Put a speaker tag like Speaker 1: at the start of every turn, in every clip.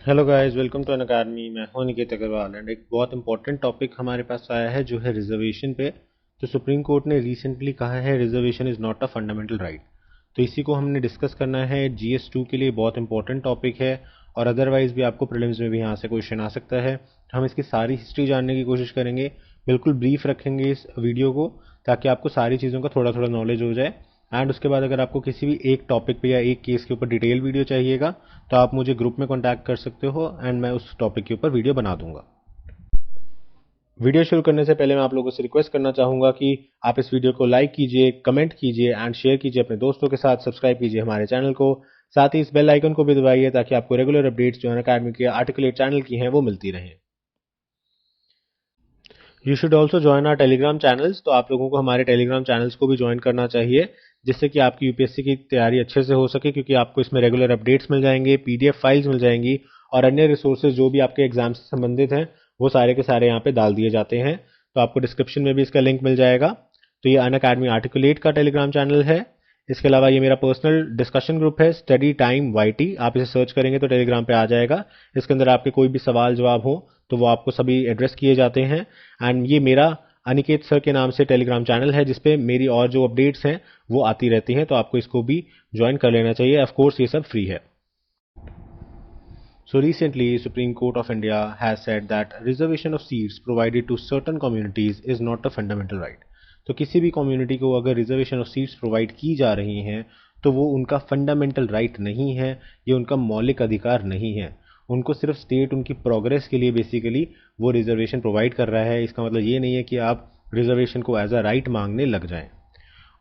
Speaker 1: Hello guys, welcome to Unacademy. मैं हूं Niket Agarwal and एक बहुत इंपॉर्टेंट टॉपिक हमारे पास आया है जो है रिजर्वेशन पे। तो सुप्रीम कोर्ट ने रिसेंटली कहा है reservation is not a fundamental right. तो इसी को हमने डिस्कस करना है। GS2 के लिए बहुत इंपॉर्टेंट टॉपिक है और अदरवाइज भी आपको प्रीलिम्स में भी यहाँ से क्वेश्चन आ सकता है। तो हम इसकी सारी हिस्ट्री जानने की कोशिश करेंगे। बिल्कुल ब्रीफ रखेंगे इस वीडियो को ताकि आपको सारी चीज़ों का थोड़ा थोड़ा नॉलेज हो जाए। एंड उसके बाद अगर आपको किसी भी एक टॉपिक पे या एक केस के ऊपर डिटेल वीडियो चाहिएगा तो आप मुझे ग्रुप में कांटेक्ट कर सकते हो एंड मैं उस टॉपिक के ऊपर वीडियो बना दूंगा। वीडियो शुरू करने से पहले मैं आप लोगों से रिक्वेस्ट करना चाहूंगा कि आप इस वीडियो को लाइक कीजिए, कमेंट कीजिए एंड शेयर कीजिए अपने दोस्तों के साथ। सब्सक्राइब कीजिए हमारे चैनल को, साथ ही इस बेल आइकन को भी दबाइए ताकि आपको रेगुलर अपडेट्स जो अनअकैडमी के आर्टिकुलेट चैनल की हैं वो मिलती रहें। You should also join our Telegram channels. तो आप लोगों को हमारे टेलीग्राम चैनल्स को भी ज्वाइन करना चाहिए जिससे कि आपकी यूपीएससी की तैयारी अच्छे से हो सके, क्योंकि आपको इसमें रेगुलर अपडेट्स मिल जाएंगे, पीडीएफ फाइल्स मिल जाएंगी और अन्य रिसोर्सेज जो भी आपके एग्जाम से संबंधित हैं वो सारे के सारे यहाँ पे डाल दिए जाते हैं। तो आपको डिस्क्रिप्शन में भी इसका लिंक मिल जाएगा। तो ये अनअकैडमी आर्टिकुलेट का टेलीग्राम चैनल है। इसके अलावा ये मेरा पर्सनल डिस्कशन ग्रुप है स्टडी टाइम YT। आप इसे सर्च करेंगे तो टेलीग्राम पे आ जाएगा। इसके अंदर आपके कोई भी सवाल जवाब हो तो वो आपको सभी एड्रेस किए जाते हैं। एंड ये मेरा अनिकेत सर के नाम से टेलीग्राम चैनल है जिसपे मेरी और जो अपडेट्स हैं वो आती रहती हैं। तो आपको इसको भी ज्वाइन कर लेना चाहिए। ऑफ कोर्स ये सब फ्री है। So recently, Supreme Court of India has said that reservation of seats provided to certain communities is not a fundamental right. तो किसी भी कम्युनिटी को अगर रिजर्वेशन ऑफ सीट्स प्रोवाइड की जा रही हैं तो वो उनका फंडामेंटल राइट नहीं है, ये उनका मौलिक अधिकार नहीं है। उनको सिर्फ स्टेट उनकी प्रोग्रेस के लिए बेसिकली वो रिजर्वेशन प्रोवाइड कर रहा है। इसका मतलब ये नहीं है कि आप रिजर्वेशन को एज अ राइट मांगने लग जाएं।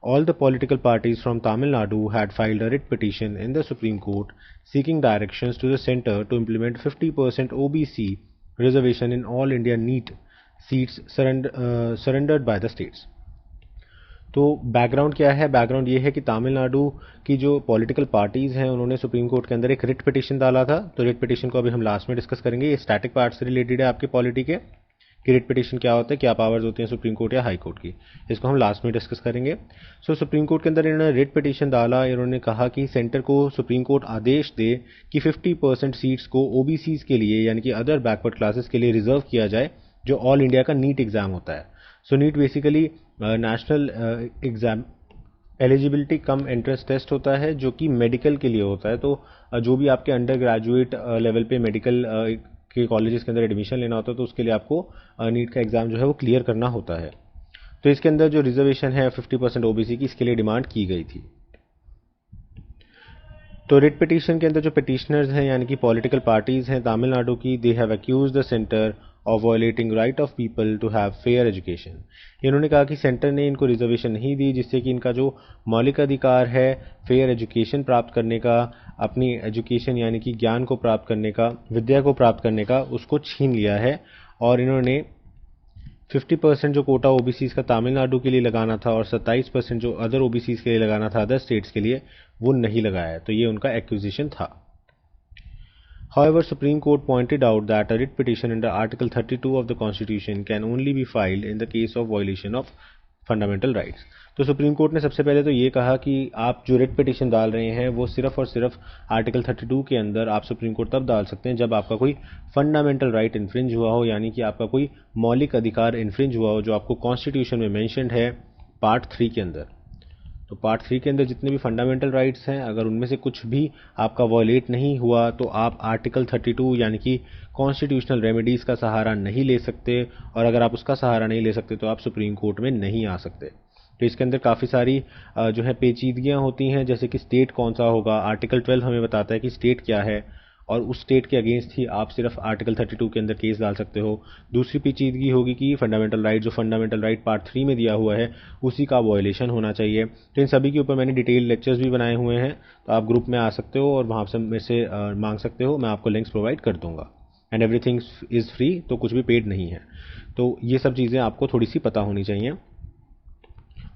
Speaker 1: All the political parties from Tamil Nadu had filed a writ petition in the Supreme Court seeking directions to the centre to implement 50% OBC reservation in all India NEET seats surrendered by the states. तो background क्या है? Background ये है कि तमिलनाडु की जो political parties हैं उन्होंने सुप्रीम कोर्ट के अंदर एक रिट पिटीशन डाला था। तो रिट पिटीशन को अभी हम लास्ट में डिस्कस करेंगे। ये स्टैटिक पार्ट से रिलेटेड है आपके पॉलिटी के कि रिट पिटीशन क्या होता है, क्या पावर्स होती हैं सुप्रीम कोर्ट या हाई कोर्ट की। इसको हम लास्ट में डिस्कस करेंगे। सो सुप्रीम कोर्ट के अंदर इन्होंने रिट पिटीशन डाला। इन्होंने कहा कि सेंटर को सुप्रीम कोर्ट आदेश दे कि 50% सीट्स को ओबीसीज के लिए यानी कि अदर बैकवर्ड क्लासेस के लिए रिजर्व किया जाए जो ऑल इंडिया का नीट एग्जाम होता है। So NEET basically national exam eligibility cum entrance test होता है जो कि मेडिकल के लिए होता है। तो जो भी आपके अंडर ग्रेजुएट लेवल पे मेडिकल के कॉलेजेस के अंदर एडमिशन लेना होता है तो उसके लिए आपको नीट का एग्ज़ाम जो है वो क्लियर करना होता है। तो इसके अंदर जो रिजर्वेशन है 50% ओबीसी की, इसके लिए डिमांड की गई थी। तो रिट पिटीशन के अंदर जो पिटिशनर्स हैं यानी कि पॉलिटिकल पार्टीज हैं तमिलनाडु की, they have accuse the centre of violating right of people to have fair education. इन्होंने कहा कि सेंटर ने इनको रिजर्वेशन नहीं दी जिससे कि इनका जो मौलिक अधिकार है फेयर एजुकेशन प्राप्त करने का, अपनी एजुकेशन यानी कि ज्ञान को प्राप्त करने का, विद्या को प्राप्त करने का, उसको छीन लिया है। और इन्होंने 50% जो कोटा ओबीसी का तमिलनाडु के लिए लगाना था और 27% जो अदर ओबीसी के लिए लगाना था अदर स्टेट्स के लिए, वो नहीं लगाया। तो ये उनका एक्विजिशन था। However, Supreme Court pointed out that a writ petition under Article 32 of the Constitution can only be filed in the case of violation of fundamental rights. तो सुप्रीम कोर्ट ने सबसे पहले तो ये कहा कि आप जो रिट पिटीशन डाल रहे हैं वो सिर्फ और सिर्फ आर्टिकल 32 के अंदर आप सुप्रीम कोर्ट तब डाल सकते हैं जब आपका कोई फंडामेंटल राइट इन्फ्रिंज हुआ हो, यानी कि आपका कोई मौलिक अधिकार इन्फ्रिंज हुआ हो जो आपको कॉन्स्टिट्यूशन में मेंशन्ड है पार्ट 3 के अंदर। तो पार्ट 3 के अंदर जितने भी फंडामेंटल राइट्स हैं अगर उनमें से कुछ भी आपका वॉयलेट नहीं हुआ तो आप आर्टिकल 32 यानी कि कॉन्स्टिट्यूशनल रेमेडीज़ का सहारा नहीं ले सकते। और अगर आप उसका सहारा नहीं ले सकते तो आप सुप्रीम कोर्ट में नहीं आ सकते। तो इसके अंदर काफ़ी सारी जो है पेचीदगियाँ होती हैं, जैसे कि स्टेट कौन सा होगा। आर्टिकल 12 हमें बताता है कि स्टेट क्या है और उस स्टेट के अगेंस्ट ही आप सिर्फ आर्टिकल 32 के अंदर केस डाल सकते हो। दूसरी पेचीदगी होगी कि फंडामेंटल राइट, जो फंडामेंटल राइट पार्ट 3 में दिया हुआ है उसी का वॉयलेशन होना चाहिए। तो इन सभी के ऊपर मैंने डिटेल लेक्चर्स भी बनाए हुए हैं। तो आप ग्रुप में आ सकते हो और वहाँ से मेरे से मांग सकते हो, मैं आपको लिंक्स प्रोवाइड कर दूंगा। एंड एवरीथिंग इज़ फ्री, तो कुछ भी पेड नहीं है। तो ये सब चीज़ें आपको थोड़ी सी पता होनी चाहिए।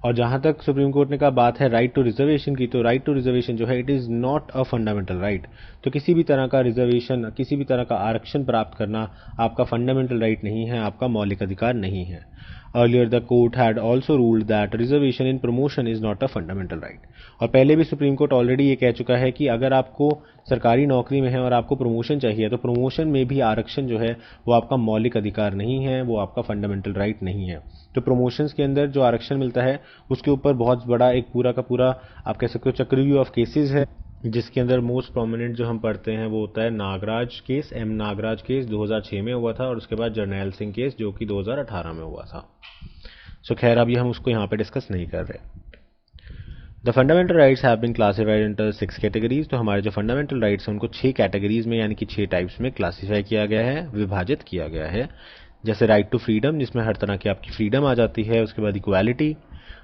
Speaker 1: और जहाँ तक सुप्रीम कोर्ट ने कहा बात है राइट टू रिजर्वेशन की, तो राइट टू रिजर्वेशन जो है it is not a fundamental right. तो किसी भी तरह का रिजर्वेशन, किसी भी तरह का आरक्षण प्राप्त करना आपका फंडामेंटल राइट नहीं है, आपका मौलिक अधिकार नहीं है। Earlier, the court had also ruled that reservation in promotion is not a fundamental right. और पहले भी सुप्रीम कोर्ट ऑलरेडी ये कह चुका है कि अगर आपको सरकारी नौकरी में है और आपको प्रमोशन चाहिए तो प्रमोशन में भी आरक्षण जो है वो आपका मौलिक अधिकार नहीं है, वो आपका फंडामेंटल राइट नहीं है। तो प्रमोशंस के अंदर जो आरक्षण मिलता है उसके ऊपर बहुत बड़ा एक पूरा का पूरा आप कह सकते हो चक्रव्यूह ऑफ केसेस है, जिसके अंदर मोस्ट प्रोमिनेंट जो हम पढ़ते हैं वो होता है Nagaraj case, M Nagaraj case 2006 में हुआ था, और उसके बाद जर्नैल सिंह केस जो कि 2018 में हुआ था। सो खैर अभी हम उसको यहाँ पे डिस्कस नहीं कर रहे। The fundamental rights have been classified into 6 categories. तो हमारे जो फंडामेंटल राइट्स हैं उनको 6 कैटेगरीज में यानी कि 6 टाइप्स में क्लासीफाई किया गया है, विभाजित किया गया है। जैसे राइट टू फ्रीडम, जिसमें हर तरह की आपकी फ्रीडम आ जाती है। उसके बाद इक्वालिटी,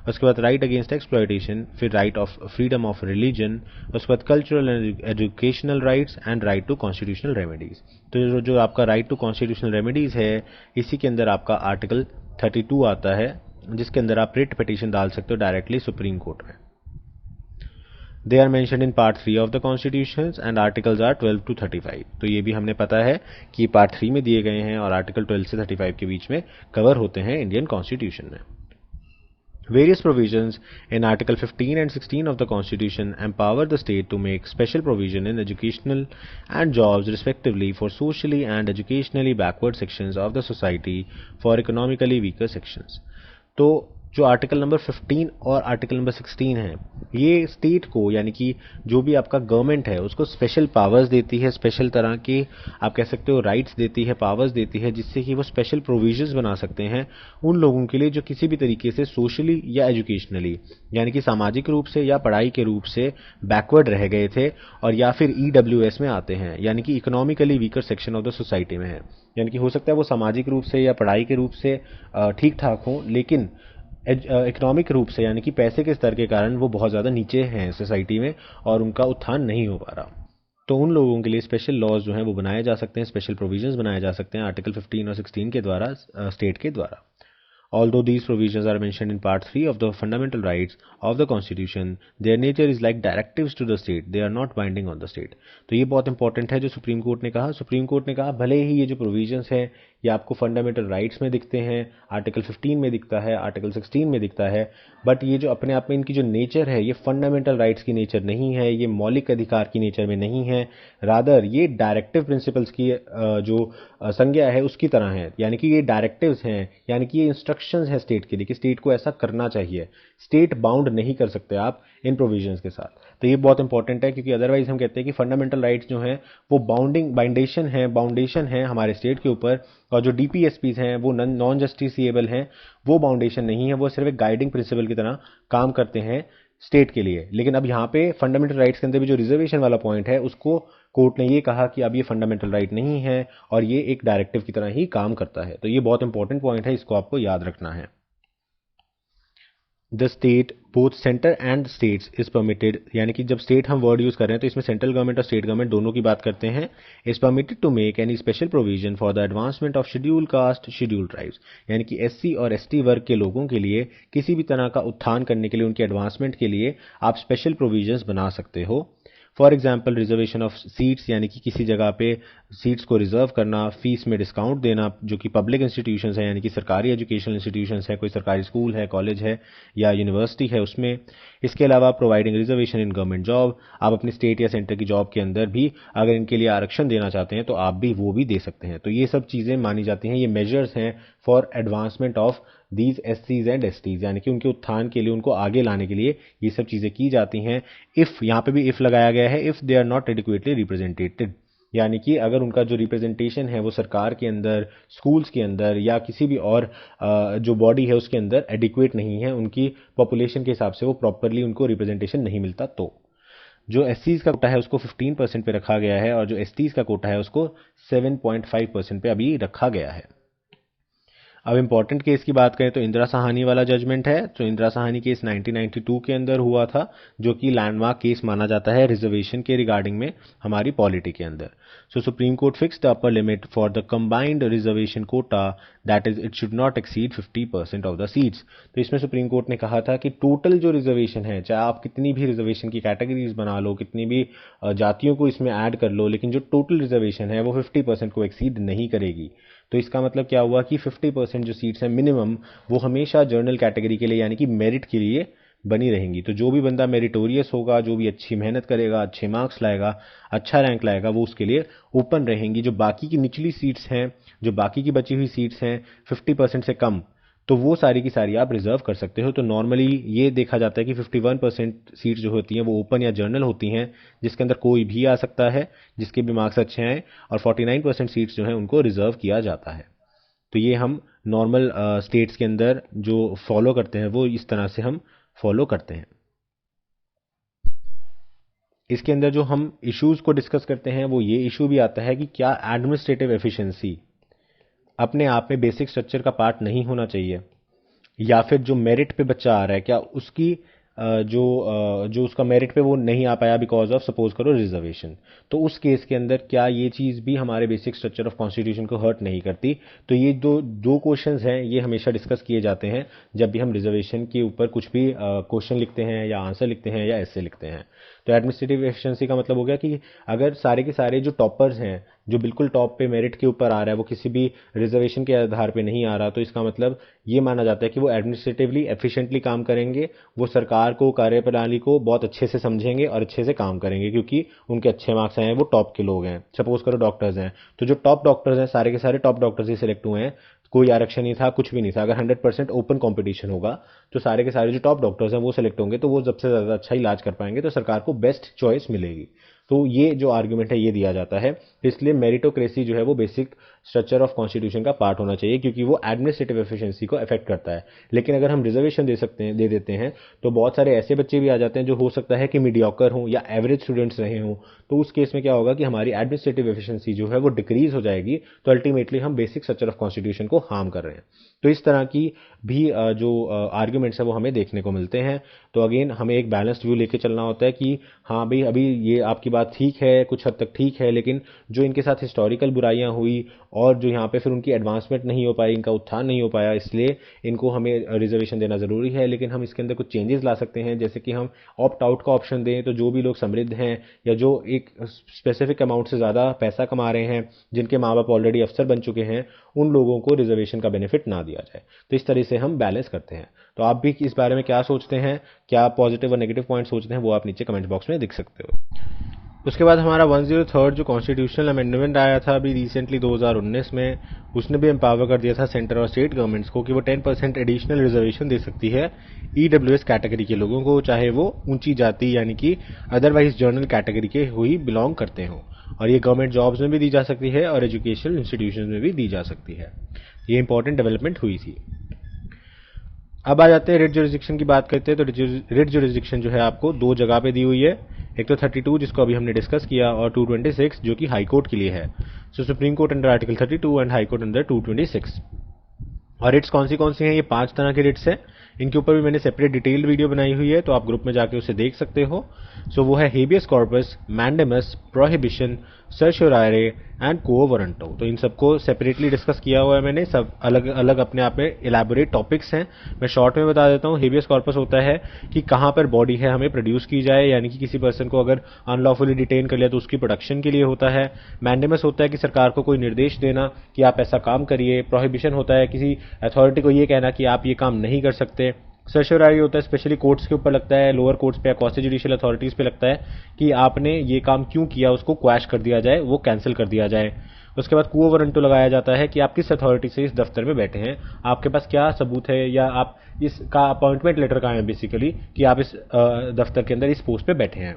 Speaker 1: उसके बाद राइट अगेंस्ट एक्सप्लॉयटेशन, फिर right of freedom of religion, उसके बाद cultural and educational rights and right to constitutional remedies. तो जो आपका राइट टू कॉन्स्टिट्यूशनल रेमेडीज है इसी के अंदर आपका आर्टिकल 32 आता है, जिसके अंदर आप रिट पिटीशन डाल सकते हो डायरेक्टली सुप्रीम कोर्ट में। They are mentioned in part 3 of the constitution and articles are 12 to 35। तो ये भी हमने पता है कि पार्ट 3 में दिए गए हैं और आर्टिकल 12 से 35 के बीच में कवर होते हैं इंडियन कॉन्स्टिट्यूशन में। Various provisions in Article 15 and 16 of the Constitution empower the state to make special provision in educational and jobs respectively for socially and educationally backward sections of the society for economically weaker sections। तो जो article number 15 और article number 16 है ये state को यानी कि जो भी आपका गवर्नमेंट है उसको स्पेशल पावर्स देती है, स्पेशल तरह के आप कह सकते हो राइट्स देती है, पावर्स देती है, जिससे कि वो स्पेशल प्रोविजंस बना सकते हैं उन लोगों के लिए जो किसी भी तरीके से सोशली या एजुकेशनली यानी कि सामाजिक रूप से या पढ़ाई के रूप से बैकवर्ड रह गए थे और या फिर EWS में आते हैं यानी कि economically weaker section of the society में है। यानी कि हो सकता है वो सामाजिक रूप से या पढ़ाई के रूप से ठीक ठाक हो लेकिन इकोनॉमिक रूप से यानी कि पैसे के स्तर के कारण वो बहुत ज़्यादा नीचे हैं सोसाइटी में और उनका उत्थान नहीं हो पा रहा। तो उन लोगों के लिए स्पेशल लॉज जो हैं वो बनाए जा सकते हैं, स्पेशल प्रोविजंस बनाए जा सकते हैं आर्टिकल 15 और 16 के द्वारा, स्टेट के द्वारा। Although these provisions are mentioned in Part 3 of the Fundamental Rights of the Constitution, their nature is like directives to the state. They are not binding on the state. तो ये बहुत important है जो supreme court ने कहा। Supreme court ने कहा भले ही ये जो प्रोविजंस हैं ये आपको फंडामेंटल राइट्स में दिखते हैं, आर्टिकल 15 में दिखता है, आर्टिकल 16 में दिखता है, बट ये जो अपने आप में इनकी जो नेचर है ये फंडामेंटल राइट्स की नेचर नहीं है, ये मौलिक अधिकार की नेचर में नहीं है, रादर ये डायरेक्टिव प्रिंसिपल्स की जो संज्ञा है उसकी तरह है। यानी कि ये डायरेक्टिव्स हैं, यानी कि ये इंस्ट्रक्शंस हैं स्टेट के लिए कि स्टेट को ऐसा करना चाहिए। स्टेट बाउंड नहीं कर सकते आप इन प्रोविजंस के साथ। तो ये बहुत इंपॉर्टेंट है क्योंकि अदरवाइज हम कहते हैं कि फंडामेंटल राइट्स जो हैं वो बाउंडेशन है हमारे स्टेट के ऊपर, और जो DPSPs हैं वो नॉन जस्टिसिएबल हैं, वो बाउंडेशन नहीं है, वो सिर्फ एक गाइडिंग प्रिंसिपल की तरह काम करते हैं स्टेट के लिए। लेकिन अब यहाँ पे फंडामेंटल राइट्स के अंदर भी जो रिजर्वेशन वाला पॉइंट है उसको कोर्ट ने ये कहा कि अब ये फंडामेंटल राइट नहीं है और ये एक डायरेक्टिव की तरह ही काम करता है। तो ये बहुत इंपॉर्टेंट पॉइंट है, इसको आपको याद रखना है। The state both centre and states is permitted, यानी कि जब स्टेट हम वर्ड यूज कर रहे हैं तो इसमें सेंट्रल गवर्नमेंट और स्टेट गवर्नमेंट दोनों की बात करते हैं। Is permitted to make any special provision for the advancement of schedule caste schedule tribes, यानी कि SC और ST वर्ग के लोगों के लिए किसी भी तरह का उत्थान करने के लिए, उनके एडवांसमेंट के लिए आप स्पेशल प्रोविजंस बना सकते हो। For example reservation of seats, यानी कि किसी जगह पे सीट्स को रिजर्व करना, फीस में डिस्काउंट देना जो कि पब्लिक इंस्टीट्यूशंस हैं यानी कि सरकारी एजुकेशनल इंस्टीट्यूशंस हैं, कोई सरकारी स्कूल है, कॉलेज है या यूनिवर्सिटी है उसमें। इसके अलावा providing reservation in government job, आप अपनी स्टेट या सेंटर की जॉब के अंदर भी अगर इनके लिए आरक्षण देना चाहते हैं तो आप भी वो भी दे सकते हैं। तो ये सब चीज़ें मानी जाती हैं, ये मेजर्स हैं for advancement of these SCs and STs, यानी कि उनके उत्थान के लिए, उनको आगे लाने के लिए ये सब चीज़ें की जाती हैं। इफ़, यहाँ पे भी इफ़ लगाया गया है, if they are not adequately represented, यानी कि अगर उनका जो रिप्रेजेंटेशन है वो सरकार के अंदर, स्कूल्स के अंदर या किसी भी और जो बॉडी है उसके अंदर एडिक्वेट नहीं है, उनकी पॉपुलेशन के हिसाब से वो प्रॉपरली उनको रिप्रेजेंटेशन नहीं मिलता। तो जो SCs का कोटा है उसको 15% पे रखा गया है और जो STs का कोटा है उसको 7.5% पे अभी रखा गया है। अब इंपॉर्टेंट केस की बात करें तो इंदिरा साहनी वाला जजमेंट है। तो इंदिरा साहनी केस 1992 के अंदर हुआ था जो कि लैंडमार्क केस माना जाता है रिजर्वेशन के रिगार्डिंग में हमारी पॉलिटी के अंदर। So Supreme Court fix the upper limit for the combined reservation quota, that is it should not exceed 50% of the seats. तो इसमें सुप्रीम कोर्ट ने कहा था कि टोटल जो रिजर्वेशन है, चाहे आप कितनी भी रिजर्वेशन की कैटेगरीज बना लो, कितनी भी जातियों को इसमें ऐड कर लो, लेकिन जो टोटल रिजर्वेशन है वो 50% को एक्सीड नहीं करेगी। तो इसका मतलब क्या हुआ कि 50% जो सीट्स हैं मिनिमम, वो हमेशा जनरल कैटेगरी के लिए यानी कि मेरिट के लिए बनी रहेंगी। तो जो भी बंदा मेरिटोरियस होगा, जो भी अच्छी मेहनत करेगा, अच्छे मार्क्स लाएगा, अच्छा रैंक लाएगा, वो उसके लिए ओपन रहेंगी। जो बाकी की निचली सीट्स हैं, जो बाकी की बची हुई सीट्स हैं 50% से कम, तो वो सारी की सारी आप रिजर्व कर सकते हो। तो नॉर्मली ये देखा जाता है कि 51% सीट्स जो होती हैं वो ओपन या जनरल होती हैं, जिसके अंदर कोई भी आ सकता है जिसके भी मार्क्स अच्छे हैं, और 49% सीट्स जो हैं उनको रिजर्व किया जाता है। तो ये हम नॉर्मल स्टेट्स के अंदर जो फॉलो करते हैं वो इस तरह से हम फॉलो करते हैं। इसके अंदर जो हम इश्यूज को डिस्कस करते हैं वो ये इशू भी आता है कि क्या एडमिनिस्ट्रेटिव एफिशिएंसी अपने आप में बेसिक स्ट्रक्चर का पार्ट नहीं होना चाहिए, या फिर जो मेरिट पे बच्चा आ रहा है क्या उसकी जो उसका मेरिट पे वो नहीं आ पाया बिकॉज ऑफ सपोज करो रिजर्वेशन, तो उस केस के अंदर क्या ये चीज़ भी हमारे बेसिक स्ट्रक्चर ऑफ कॉन्स्टिट्यूशन को हर्ट नहीं करती। तो ये दो क्वेश्चंस हैं, ये हमेशा डिस्कस किए जाते हैं जब भी हम रिजर्वेशन के ऊपर कुछ भी क्वेश्चन लिखते हैं या आंसर लिखते हैं या ऐसे लिखते हैं। तो एडमिनिस्ट्रेटिव एफिशिएंसी का मतलब हो गया कि अगर सारे के सारे जो टॉपर्स हैं, जो बिल्कुल टॉप पे मेरिट के ऊपर आ रहा है, वो किसी भी रिजर्वेशन के आधार पे नहीं आ रहा, तो इसका मतलब ये माना जाता है कि वो एडमिनिस्ट्रेटिवली एफिशिएंटली काम करेंगे, वो सरकार को, कार्यप्रणाली को बहुत अच्छे से समझेंगे और अच्छे से काम करेंगे क्योंकि उनके अच्छे मार्क्स आए हैं, वो टॉप के लोग हैं। सपोज करो डॉक्टर्स हैं, तो जो टॉप डॉक्टर्स हैं सारे के सारे टॉप डॉक्टर्स ही सिलेक्ट हुए हैं, कोई आरक्षण नहीं था, कुछ भी नहीं था। अगर 100% ओपन कंपटीशन होगा तो सारे के सारे जो टॉप डॉक्टर्स हैं वो सिलेक्ट होंगे, तो वो सबसे ज़्यादा अच्छा इलाज कर पाएंगे, तो सरकार को बेस्ट चॉइस मिलेगी। तो ये जो आर्ग्यूमेंट है ये दिया जाता है। इसलिए मेरिटोक्रेसी जो है वो बेसिक स्ट्रक्चर ऑफ कॉन्स्टिट्यूशन का पार्ट होना चाहिए क्योंकि वो एडमिनिस्ट्रेटिव एफिशिएंसी को अफेक्ट करता है। लेकिन अगर हम रिजर्वेशन दे देते हैं तो बहुत सारे ऐसे बच्चे भी आ जाते हैं जो हो सकता है कि मीडियोकर हों या एवरेज स्टूडेंट्स रहे हों, तो उस केस में क्या होगा कि हमारी एडमिनिस्ट्रेटिव एफिशिएंसी जो है वो डिक्रीज हो जाएगी, तो अल्टीमेटली हम बेसिक स्ट्रक्चर ऑफ कॉन्स्टिट्यूशन को हार्म कर रहे हैं। तो इस तरह की भी जो आर्ग्यूमेंट्स है वो हमें देखने को मिलते हैं। तो अगेन हमें एक बैलेंस्ड व्यू लेके चलना होता है कि हाँ भाई अभी ये आपकी बात ठीक है, कुछ हद तक ठीक है, लेकिन जो इनके साथ हिस्टोरिकल बुराइयां हुई और जो यहाँ पे फिर उनकी एडवांसमेंट नहीं हो पाई, इनका उत्थान नहीं हो पाया, इसलिए इनको हमें रिजर्वेशन देना ज़रूरी है। लेकिन हम इसके अंदर कुछ चेंजेस ला सकते हैं, जैसे कि हम ऑप्ट आउट का ऑप्शन दें, तो जो भी लोग समृद्ध हैं या जो एक स्पेसिफिक अमाउंट से ज़्यादा पैसा कमा रहे हैं, जिनके माँ बाप ऑलरेडी अफसर बन चुके हैं, उन लोगों को रिजर्वेशन का बेनिफिट ना दिया जाए। तो इस तरह से हम बैलेंस करते हैं। तो आप भी इस बारे में क्या सोचते हैं, क्या पॉजिटिव और नेगेटिव पॉइंट सोचते हैं, वो आप नीचे कमेंट बॉक्स में लिख सकते हो। उसके बाद हमारा 103rd जो कॉन्स्टिट्यूशनल अमेंडमेंट आया था अभी रिसेंटली 2019 में, उसने भी एम्पावर कर दिया था सेंटर और स्टेट गवर्नमेंट्स को कि वो 10% एडिशनल रिजर्वेशन दे सकती है ईडब्ल्यूएस कैटेगरी के लोगों को, चाहे वो ऊंची जाति यानी कि अदरवाइज जनरल कैटेगरी के हुई बिलोंग करते हों। और ये गवर्नमेंट जॉब्स में भी दी जा सकती है और एजुकेशनल इंस्टीट्यूशन में भी दी जा सकती है। ये इंपॉर्टेंट डेवलपमेंट हुई थी। अब आ जाते हैं रिट जुरिस्डिक्शन की बात करते हैं। तो रिट जुरिस्डिक्शन जो है आपको दो जगह पे दी हुई है, एक तो 32 जिसको अभी हमने डिस्कस किया और 226 जो कि हाई कोर्ट के लिए है। So Supreme Court under article 32 and High Court under 226। और रिट्स कौन सी हैं, ये 5 तरह के रिट्स हैं। इनके ऊपर भी मैंने सेपरेट डिटेल्ड वीडियो बनाई हुई है, तो आप ग्रुप में जाके उसे देख सकते हो। सो वो है habeas corpus, mandamus, prohibition, certiorari and quo warranto. तो इन सबको सेपरेटली डिस्कस किया हुआ है मैंने, सब अलग अलग अपने आप में इलेबोरेट टॉपिक्स हैं। मैं शॉर्ट में बता देता हूँ। हेबियस कॉर्पस होता है कि कहाँ पर बॉडी है हमें प्रोड्यूस की जाए, यानी कि किसी पर्सन को अगर अनलॉफुली डिटेन कर लिया तो उसकी प्रोडक्शन के लिए होता है। मैंडेमस होता है कि सरकार को कोई निर्देश देना कि आप ऐसा काम करिए। प्रोहिबिशन होता है किसी अथॉरिटी को ये कहना कि आप ये काम नहीं कर सकते। सर्शियोरारी होता है स्पेशली कोर्ट्स के ऊपर लगता है, लोअर कोर्ट्स पे या क्वासी जुडिशियल अथॉरिटीज पे लगता है कि आपने ये काम क्यों किया, उसको क्वैश कर दिया जाए, वो कैंसिल कर दिया जाए। उसके बाद क्वो वारंटो लगाया जाता है कि आप किस अथॉरिटी से इस दफ्तर में बैठे हैं, आपके पास क्या सबूत है, या आप इसका अपॉइंटमेंट लेटर कहाँ है बेसिकली कि आप इस दफ्तर के अंदर इस पोस्ट पे बैठे हैं।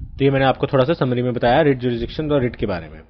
Speaker 1: तो ये मैंने आपको थोड़ा सा समरी में बताया रिट जुरिस्डिक्शन और रिट के बारे में।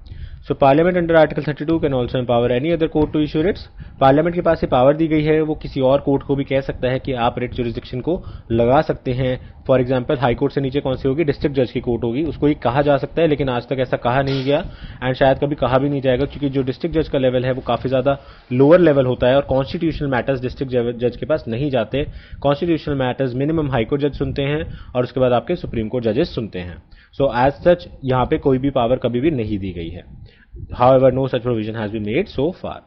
Speaker 1: So parliament under article 32 can also empower any other court to issue writs. Parliament के पास ये पावर दी गई है, वो किसी और कोर्ट को भी कह सकता है कि आप रिट जुरिस्डिक्शन को लगा सकते हैं। फॉर एग्जाम्पल हाई कोर्ट से नीचे कौन सी होगी, डिस्ट्रिक्ट जज की कोर्ट होगी, उसको ये कहा जा सकता है, लेकिन आज तक ऐसा कहा नहीं गया एंड शायद कभी कहा भी नहीं जाएगा, क्योंकि जो डिस्ट्रिक्ट जज का लेवल है वो काफी ज्यादा लोअर लेवल होता है और कॉन्स्टिट्यूशनल मैटर्स डिस्ट्रिक्ट जज के पास नहीं जाते। Constitutional matters minimum high court जज सुनते हैं और उसके बाद आपके सुप्रीम कोर्ट जजेस सुनते हैं। सो एज सच यहाँ पे कोई भी पावर कभी भी नहीं दी गई है। However, no such provision has been made so far.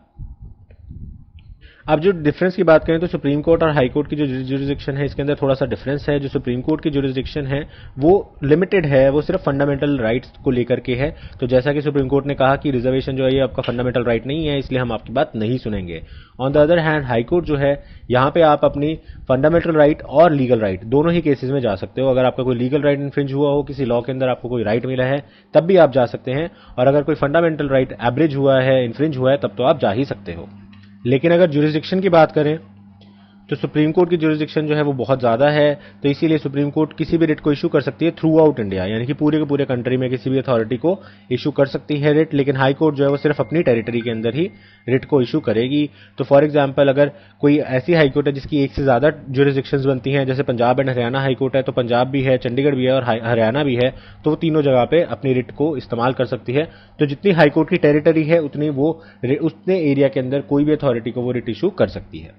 Speaker 1: अब जो डिफरेंस की बात करें तो सुप्रीम कोर्ट और हाई कोर्ट की जो जुरिस्डिक्शन है इसके अंदर थोड़ा सा डिफरेंस है। जो सुप्रीम कोर्ट की जुरिस्डिक्शन है वो लिमिटेड है, वो सिर्फ फंडामेंटल राइट्स को लेकर के है। तो जैसा कि सुप्रीम कोर्ट ने कहा कि रिजर्वेशन जो है ये आपका फंडामेंटल राइट नहीं है, इसलिए हम आपकी बात नहीं सुनेंगे। On the other hand high court जो है, यहाँ पे आप अपनी फंडामेंटल राइट और लीगल राइट दोनों ही केसेस में जा सकते हो। अगर आपका कोई लीगल राइट इन्फ्रिंज हुआ हो, किसी लॉ के अंदर आपको कोई राइट मिला है, तब भी आप जा सकते हैं। और अगर कोई फंडामेंटल राइट एब्रिज हुआ है, इन्फ्रिंज हुआ है, तब तो आप जा ही सकते हो। लेकिन अगर जुरिस्डिक्शन की बात करें तो सुप्रीम कोर्ट की जुरिस्डिक्शन जो है वो बहुत ज़्यादा है। तो इसीलिए सुप्रीम कोर्ट किसी भी रिट को इशू कर सकती है थ्रू आउट इंडिया, यानी कि पूरे के पूरे कंट्री में किसी भी अथॉरिटी को इशू कर सकती है रिट। लेकिन हाई कोर्ट जो है वो सिर्फ अपनी टेरिटरी के अंदर ही रिट को इशू करेगी। तो फॉर एग्जाम्पल अगर कोई ऐसी हाई कोर्ट है जिसकी एक से ज़्यादा जुरिस्डिक्शंस बनती हैं, जैसे Punjab and Haryana high court है, तो पंजाब भी है, चंडीगढ़ भी है और हरियाणा भी है, तो वो तीनों जगह पे अपनी रिट को इस्तेमाल कर सकती है। तो जितनी हाई कोर्ट की टेरिटरी है उतनी वो उतने एरिया के अंदर कोई भी अथॉरिटी को वो रिट इशू कर सकती है।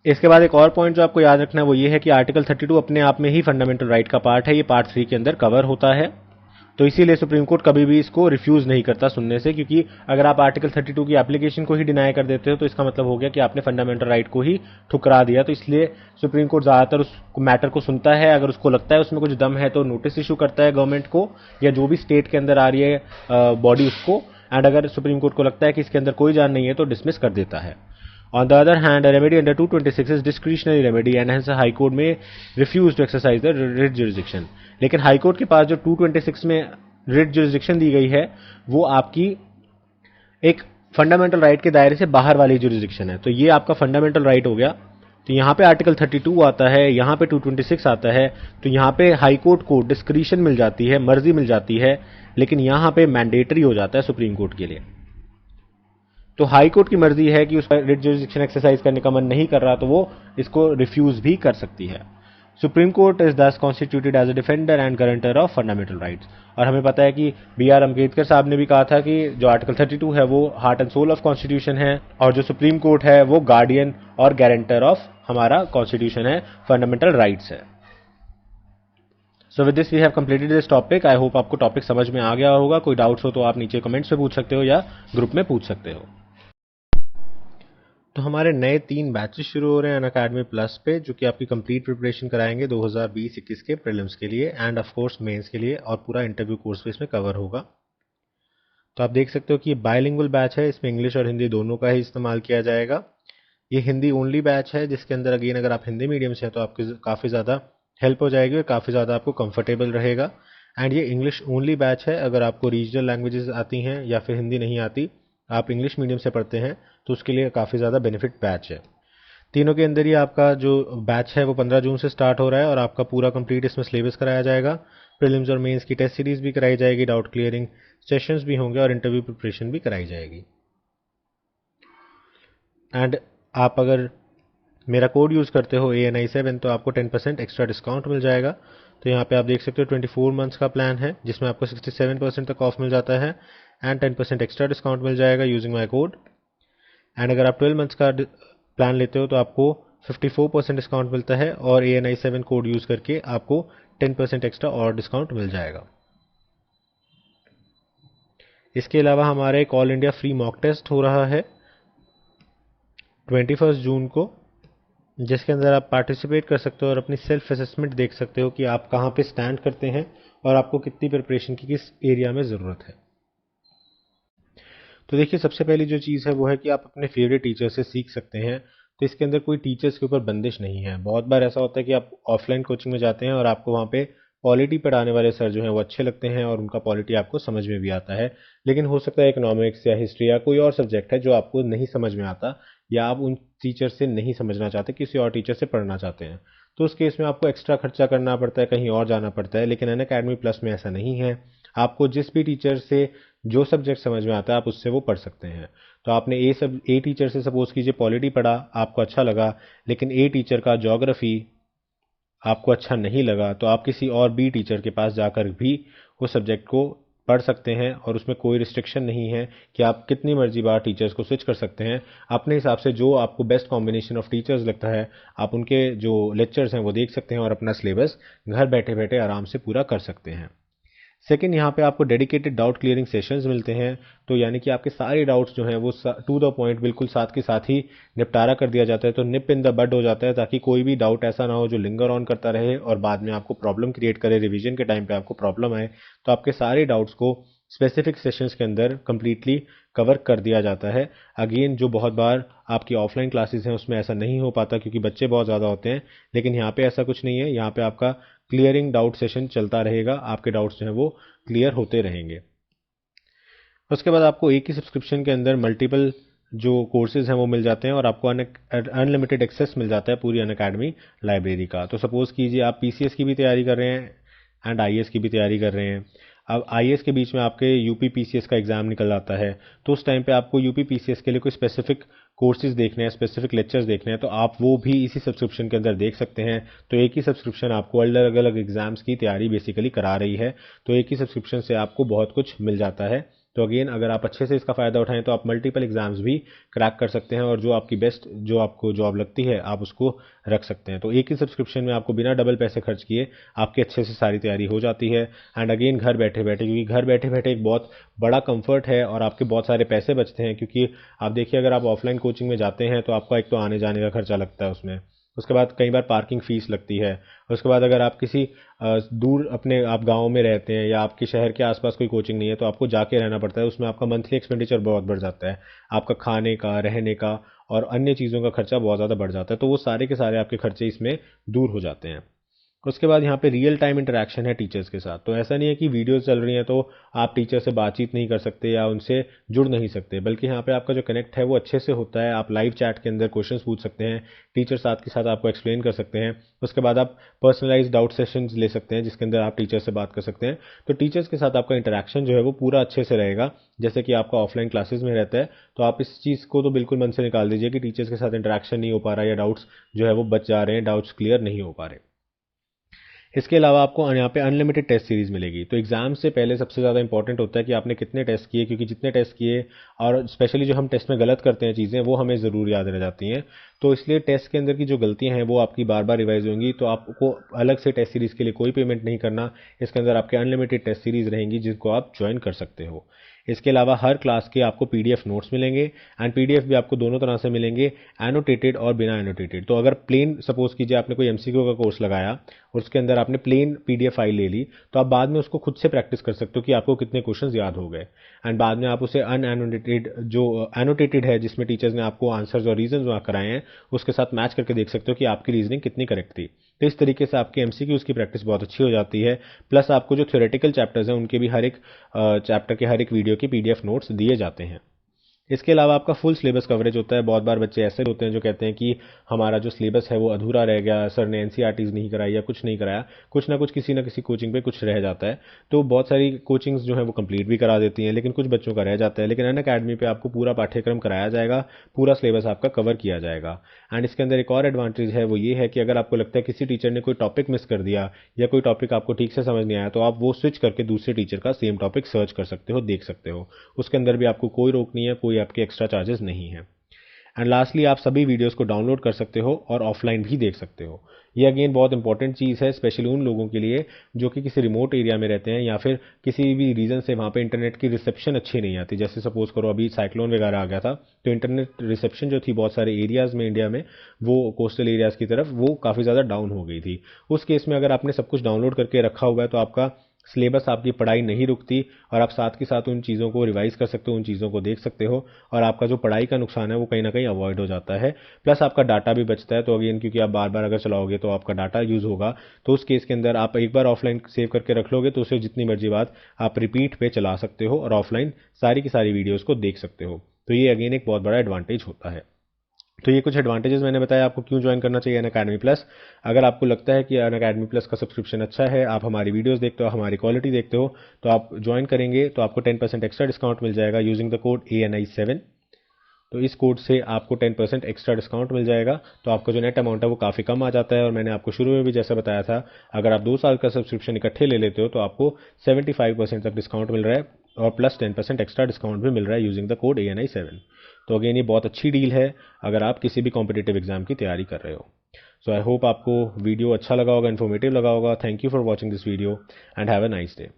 Speaker 1: इसके बाद एक और पॉइंट जो आपको याद रखना है वो ये है कि आर्टिकल 32 अपने आप में ही फंडामेंटल राइट का पार्ट है, ये पार्ट 3 के अंदर कवर होता है। तो इसीलिए सुप्रीम कोर्ट कभी भी इसको रिफ्यूज नहीं करता सुनने से, क्योंकि अगर आप आर्टिकल 32 की एप्लीकेशन को ही डिनाई कर देते हो तो इसका मतलब हो गया कि आपने फंडामेंटल राइट को ही ठुकरा दिया। तो इसलिए सुप्रीम कोर्ट ज्यादातर उस मैटर को सुनता है, अगर उसको लगता है उसमें कुछ दम है तो नोटिस इशू करता है गवर्नमेंट को या जो भी स्टेट के अंदर आ रही है बॉडी उसको, एंड अगर सुप्रीम कोर्ट को लगता है कि इसके अंदर कोई जान नहीं है तो डिसमिस कर देता है। On the other hand, a remedy under 226 is discretionary remedy and hence a high court may refuse to exercise the writ jurisdiction. लेकिन हाई कोर्ट के पास जो 226 में writ jurisdiction दी गई है वो आपकी एक फंडामेंटल राइट के दायरे से बाहर वाली जुरिस्डिक्शन है। तो ये आपका फंडामेंटल राइट हो गया। तो यहाँ पे आर्टिकल 32 आता है, यहाँ पे 226 आता है। तो यहाँ पे हाई कोर्ट को डिस्क्रिशन मिल जाती है, मर्जी मिल जाती है, लेकिन यहाँ पे मैंडेटरी हो जाता है सुप्रीम कोर्ट के लिए। तो हाई कोर्ट की मर्जी है कि उसका रिट जुरिस्डिक्शन एक्सरसाइज करने का मन नहीं कर रहा तो वो इसको रिफ्यूज भी कर सकती है। Supreme court is thus constituted as a defender and guarantor of fundamental rights. और हमें पता है कि B.R. अम्बेडकर साहब ने भी कहा था कि जो आर्टिकल 32 है वो heart and soul of constitution है, और जो सुप्रीम कोर्ट है वो गार्डियन और गारंटर ऑफ हमारा कॉन्स्टिट्यूशन है, फंडामेंटल राइट्स है। So with this we have completed this topic. I hope आपको टॉपिक समझ में आ गया होगा। कोई डाउट्स हो तो आप नीचे कमेंट्स में पूछ सकते हो या ग्रुप में पूछ सकते हो। तो हमारे नए 3 बैचेस शुरू हो रहे हैं अनअकैडमी प्लस पे, जो कि आपकी कंप्लीट प्रिपरेशन कराएंगे 2020-21 के प्रीलिम्स के लिए एंड ऑफ कोर्स मेंस के लिए, और पूरा इंटरव्यू कोर्स भी इसमें कवर होगा। तो आप देख सकते हो कि ये बायलिंगुअल बैच है, इसमें इंग्लिश और हिंदी दोनों का ही इस्तेमाल किया जाएगा। ये हिंदी ओनली बैच है, जिसके अंदर अगेन अगर आप हिंदी मीडियम से हैं तो आपकी काफ़ी ज़्यादा हेल्प हो जाएगी और काफ़ी ज़्यादा आपको कंफर्टेबल रहेगा। एंड ये इंग्लिश ओनली बैच है। अगर आपको रीजनल लैंग्वेजेस आती हैं या फिर हिंदी नहीं आती, आप इंग्लिश मीडियम से पढ़ते हैं, तो उसके लिए काफ़ी ज़्यादा बेनिफिट बैच है। तीनों के अंदर ही आपका जो बैच है वो 15 जून से स्टार्ट हो रहा है और आपका पूरा कंप्लीट इसमें सिलेबस कराया जाएगा। प्रीलिम्स और मेंस की टेस्ट सीरीज भी कराई जाएगी, डाउट क्लियरिंग सेशंस भी होंगे और इंटरव्यू प्रिपरेशन भी कराई जाएगी। एंड आप अगर मेरा कोड यूज़ करते हो ANI7 तो आपको 10% एक्स्ट्रा डिस्काउंट मिल जाएगा। तो यहाँ पे आप देख सकते हो 24 मंथ्स का प्लान है जिसमें आपको 67% तक ऑफ मिल जाता है एंड 10% एक्स्ट्रा डिस्काउंट मिल जाएगा यूजिंग माई कोड। एंड अगर आप 12 मंथ्स का प्लान लेते हो तो आपको 54% डिस्काउंट मिलता है और ANI7 कोड यूज़ करके आपको 10% एक्स्ट्रा और डिस्काउंट मिल जाएगा। इसके अलावा हमारा एक all India free mock test हो रहा है 21 जून को, जिसके अंदर आप पार्टिसिपेट कर सकते हो और अपनी सेल्फ असेसमेंट देख सकते हो कि आप कहाँ पे स्टैंड करते हैं और आपको कितनी प्रिपरेशन की किस एरिया में ज़रूरत है। तो देखिए, सबसे पहली जो चीज़ है वो है कि आप अपने फेवरेट टीचर से सीख सकते हैं। तो इसके अंदर कोई टीचर्स के ऊपर बंदिश नहीं है। बहुत बार ऐसा होता है कि आप ऑफलाइन कोचिंग में जाते हैं और आपको वहाँ पे पॉलिटी पढ़ाने वाले सर जो हैं वो अच्छे लगते हैं और उनका पॉलिटी आपको समझ में भी आता है, लेकिन हो सकता है इकोनॉमिक्स या हिस्ट्री या कोई और सब्जेक्ट है जो आपको नहीं समझ में आता या आप उन टीचर से नहीं समझना चाहते, किसी और टीचर से पढ़ना चाहते हैं। तो उस केस में आपको एक्स्ट्रा खर्चा करना पड़ता है, कहीं और जाना पड़ता है। लेकिन अनअकैडमी प्लस में ऐसा नहीं है। आपको जिस भी टीचर से जो सब्जेक्ट समझ में आता है आप उससे वो पढ़ सकते हैं। तो आपने ए टीचर से सपोज कीजिए पॉलिटी पढ़ा, आपको अच्छा लगा, लेकिन ए टीचर का ज्योग्राफी आपको अच्छा नहीं लगा, तो आप किसी और बी टीचर के पास जाकर भी उस सब्जेक्ट को पढ़ सकते हैं और उसमें कोई रिस्ट्रिक्शन नहीं है कि आप कितनी मर्जी बार टीचर्स को स्विच कर सकते हैं। अपने हिसाब से जो आपको बेस्ट कॉम्बिनेशन ऑफ टीचर्स लगता है आप उनके जो लेक्चर्स हैं वो देख सकते हैं और अपना सिलेबस घर बैठे बैठे आराम से पूरा कर सकते हैं। सेकंड, यहाँ पे आपको डेडिकेटेड डाउट क्लियरिंग सेशंस मिलते हैं, तो यानी कि आपके सारे डाउट्स जो हैं वो टू द पॉइंट बिल्कुल साथ के साथ ही निपटारा कर दिया जाता है, तो निप इन द बड हो जाता है, ताकि कोई भी डाउट ऐसा ना हो जो लिंगर ऑन करता रहे और बाद में आपको प्रॉब्लम क्रिएट करे, रिवीजन के टाइम पे आपको प्रॉब्लम आए। तो आपके सारे डाउट्स को स्पेसिफिक सेशंस के अंदर कंप्लीटली कवर कर दिया जाता है। अगेन, जो बहुत बार आपकी ऑफलाइन क्लासेस हैं उसमें ऐसा नहीं हो पाता क्योंकि बच्चे बहुत ज़्यादा होते हैं, लेकिन यहाँ पे ऐसा कुछ नहीं है। यहाँ पे आपका क्लियरिंग डाउट सेशन चलता रहेगा, आपके डाउट्स जो हैं वो क्लियर होते रहेंगे। उसके बाद आपको एक ही सब्सक्रिप्शन के अंदर मल्टीपल जो कोर्सेज हैं वो मिल जाते हैं और आपको अनलिमिटेड एक्सेस मिल जाता है पूरी अनअकैडमी लाइब्रेरी का। तो सपोज़ कीजिए आप पीसीएस की भी तैयारी कर रहे हैं एंड आईएएस की भी तैयारी कर रहे हैं। अब आईएएस के बीच में आपके यूपी पीसीएस का एग्जाम निकल आता है, तो उस टाइम पे आपको यूपी पीसीएस के लिए कोई स्पेसिफिक कोर्सेज देखने हैं, स्पेसिफिक लेक्चर्स देखने हैं, तो आप वो भी इसी सब्सक्रिप्शन के अंदर देख सकते हैं। तो एक ही सब्सक्रिप्शन आपको अलग अलग एग्जाम्स की तैयारी बेसिकली करा रही है, तो एक ही सब्सक्रिप्शन से आपको बहुत कुछ मिल जाता है। तो अगेन, अगर आप अच्छे से इसका फ़ायदा उठाएं तो आप मल्टीपल एग्जाम्स भी क्रैक कर सकते हैं और जो आपकी बेस्ट जो आपको जॉब लगती है आप उसको रख सकते हैं। तो एक ही सब्सक्रिप्शन में आपको बिना डबल पैसे खर्च किए आपकी अच्छे से सारी तैयारी हो जाती है। एंड अगेन, घर बैठे बैठे, क्योंकि घर बैठे बैठे एक बहुत बड़ा कंफर्ट है और आपके बहुत सारे पैसे बचते हैं। क्योंकि आप देखिए, अगर आप ऑफलाइन कोचिंग में जाते हैं तो आपका एक तो आने जाने का खर्चा लगता है उसमें, उसके बाद कई बार पार्किंग फीस लगती है, उसके बाद अगर आप किसी दूर अपने आप गांव में रहते हैं या आपके शहर के आसपास कोई कोचिंग नहीं है तो आपको जाके रहना पड़ता है, उसमें आपका मंथली एक्सपेंडिचर बहुत बढ़ जाता है, आपका खाने का, रहने का और अन्य चीज़ों का खर्चा बहुत ज़्यादा बढ़ जाता है। तो वो सारे के सारे आपके खर्चे इसमें दूर हो जाते हैं। उसके बाद यहाँ पे रियल टाइम इंटरेक्शन है टीचर्स के साथ। तो ऐसा नहीं है कि वीडियोस चल रही हैं तो आप टीचर से बातचीत नहीं कर सकते या उनसे जुड़ नहीं सकते, बल्कि यहाँ पे आपका जो कनेक्ट है वो अच्छे से होता है। आप लाइव चैट के अंदर क्वेश्चंस पूछ सकते हैं, टीचर साथ के साथ आपको एक्सप्लेन कर सकते हैं। उसके बाद आप पर्सनलाइज्ड डाउट सेशंस ले सकते हैं जिसके अंदर आप टीचर से बात कर सकते हैं। तो टीचर्स के साथ आपका इंटरेक्शन जो है वो पूरा अच्छे से रहेगा, जैसे कि आपका ऑफलाइन क्लासेस में रहता है। तो आप इस चीज़ को तो बिल्कुल मन से निकाल दीजिए कि टीचर्स के साथ इंटरेक्शन नहीं हो पा रहा है या डाउट्स जो है वो बच जा रहे हैं, डाउट्स क्लियर नहीं हो पा रहे। इसके अलावा आपको यहाँ पे अनलिमिटेड टेस्ट सीरीज मिलेगी। तो एग्जाम से पहले सबसे ज़्यादा इंपॉर्टेंट होता है कि आपने कितने टेस्ट किए, क्योंकि जितने टेस्ट किए और स्पेशली जो हम टेस्ट में गलत करते हैं चीज़ें वो हमें ज़रूर याद रह जाती हैं। तो इसलिए टेस्ट के अंदर की जो गलतियां हैं वो आपकी बार बार रिवाइज होंगी। तो आपको अलग से टेस्ट सीरीज़ के लिए कोई पेमेंट नहीं करना, इसके अंदर आपके अनलिमिटेड टेस्ट सीरीज़ रहेंगी जिनको आप ज्वाइन कर सकते हो। इसके अलावा हर क्लास के आपको पीडीएफ नोट्स मिलेंगे एंड पीडीएफ भी आपको दोनों तरह से मिलेंगे, एनोटेटेड और बिना एनोटेटेड। तो अगर प्लेन सपोज कीजिए आपने कोई एमसीक्यू का कोर्स लगाया और उसके अंदर आपने प्लेन पीडीएफ फाइल ले ली, तो आप बाद में उसको खुद से प्रैक्टिस कर सकते हो कि आपको कितने क्वेश्चंस याद हो गए। एंड बाद में आप उसे अनएनोटेटेड जो एनोटेटेड है जिसमें टीचर्स ने आपको आंसर्स और रीजंस वहाँ कराए हैं उसके साथ मैच करके देख सकते हो कि आपकी रीजनिंग कितनी करेक्ट थी। तो इस तरीके से आपकी एमसीक्यूज की प्रैक्टिस बहुत अच्छी हो जाती है। प्लस आपको जो थ्योरेटिकल चैप्टर्स हैं उनके भी हर एक चैप्टर के हर एक वीडियो की पीडीएफ नोट्स दिए जाते हैं। इसके अलावा आपका फुल सिलेबस कवरेज होता है। बहुत बार बच्चे ऐसे होते हैं जो कहते हैं कि हमारा जो सिलेबस है वो अधूरा रह गया, सर ने एनसीईआरटीज नहीं कराई या कुछ नहीं कराया, कुछ ना कुछ किसी ना किसी कोचिंग पे कुछ रह जाता है। तो बहुत सारी कोचिंग्स जो है वो कंप्लीट भी करा देती हैं, लेकिन कुछ बच्चों का रह जाता है। लेकिन अनअकैडमी पे आपको पूरा पाठ्यक्रम कराया जाएगा, पूरा सिलेबस आपका कवर किया जाएगा। एंड इसके अंदर एक और एडवांटेज है, वो ये है कि अगर आपको लगता है किसी टीचर ने कोई टॉपिक मिस कर दिया या कोई टॉपिक आपको ठीक से समझ नहीं आया, तो आप वो स्विच करके दूसरे टीचर का सेम टॉपिक सर्च कर सकते हो, देख सकते हो। उसके अंदर भी आपको कोई रोक नहीं है, कोई आपके एक्स्ट्रा चार्जेस नहीं है। एंड लास्टली, आप सभी वीडियोस को डाउनलोड कर सकते हो और ऑफलाइन भी देख सकते हो। ये अगेन बहुत इंपॉर्टेंट चीज़ है, स्पेशली उन लोगों के लिए जो कि किसी रिमोट एरिया में रहते हैं या फिर किसी भी रीजन से वहाँ पे इंटरनेट की रिसेप्शन अच्छी नहीं आती। जैसे सपोज करो अभी साइक्लोन वगैरह आ गया था, तो इंटरनेट रिसेप्शन जो थी बहुत सारे एरियाज़ में इंडिया में, वो कोस्टल एरियाज़ की तरफ वो काफ़ी ज़्यादा डाउन हो गई थी। उस केस में अगर आपने सब कुछ डाउनलोड करके रखा हुआ है तो आपका सिलेबस, आपकी पढ़ाई नहीं रुकती और आप साथ के साथ उन चीज़ों को रिवाइज कर सकते हो, उन चीज़ों को देख सकते हो और आपका जो पढ़ाई का नुकसान है वो कहीं ना कहीं अवॉइड हो जाता है। प्लस आपका डाटा भी बचता है। तो अगेन, क्योंकि आप बार बार अगर चलाओगे तो आपका डाटा यूज़ होगा, तो उस केस के अंदर आप एक बार ऑफलाइन सेव करके रख लोगे तो उसे जितनी मर्जी बात आप रिपीट पे चला सकते हो और ऑफलाइन सारी की सारी वीडियोज़ को देख सकते हो। तो ये अगेन एक बहुत बड़ा एडवांटेज होता है। तो ये कुछ एडवांटेजेस मैंने बताया आपको क्यों ज्वाइन करना चाहिए अनअकैडमी प्लस। अगर आपको लगता है कि अनअकैडमी प्लस का सब्सक्रिप्शन अच्छा है, आप हमारी वीडियोस देखते हो, हमारी क्वालिटी देखते हो, तो आप ज्वाइन करेंगे तो आपको 10% एक्स्ट्रा डिस्काउंट मिल जाएगा यूजिंग द कोड ANI7। तो इस कोड से आपको 10% एक्स्ट्रा डिस्काउंट मिल जाएगा। तो आपका जो नेट अमाउंट है वो काफ़ी कम आ जाता है। और मैंने आपको शुरू में भी जैसा बताया था, अगर आप 2 साल का सब्सक्रिप्शन इकट्ठे ले लेते हो तो आपको 75% तक डिस्काउंट मिल रहा है और प्लस 10% एक्स्ट्रा डिस्काउंट भी मिल रहा है यूजिंग द कोड ANI7। तो अगेन ये बहुत अच्छी डील है अगर आप किसी भी कॉम्पिटिटिव एग्जाम की तैयारी कर रहे हो। सो आई होप आपको वीडियो अच्छा लगा होगा, इन्फॉर्मेटिव लगा होगा। Thank you for watching this video and have a nice day.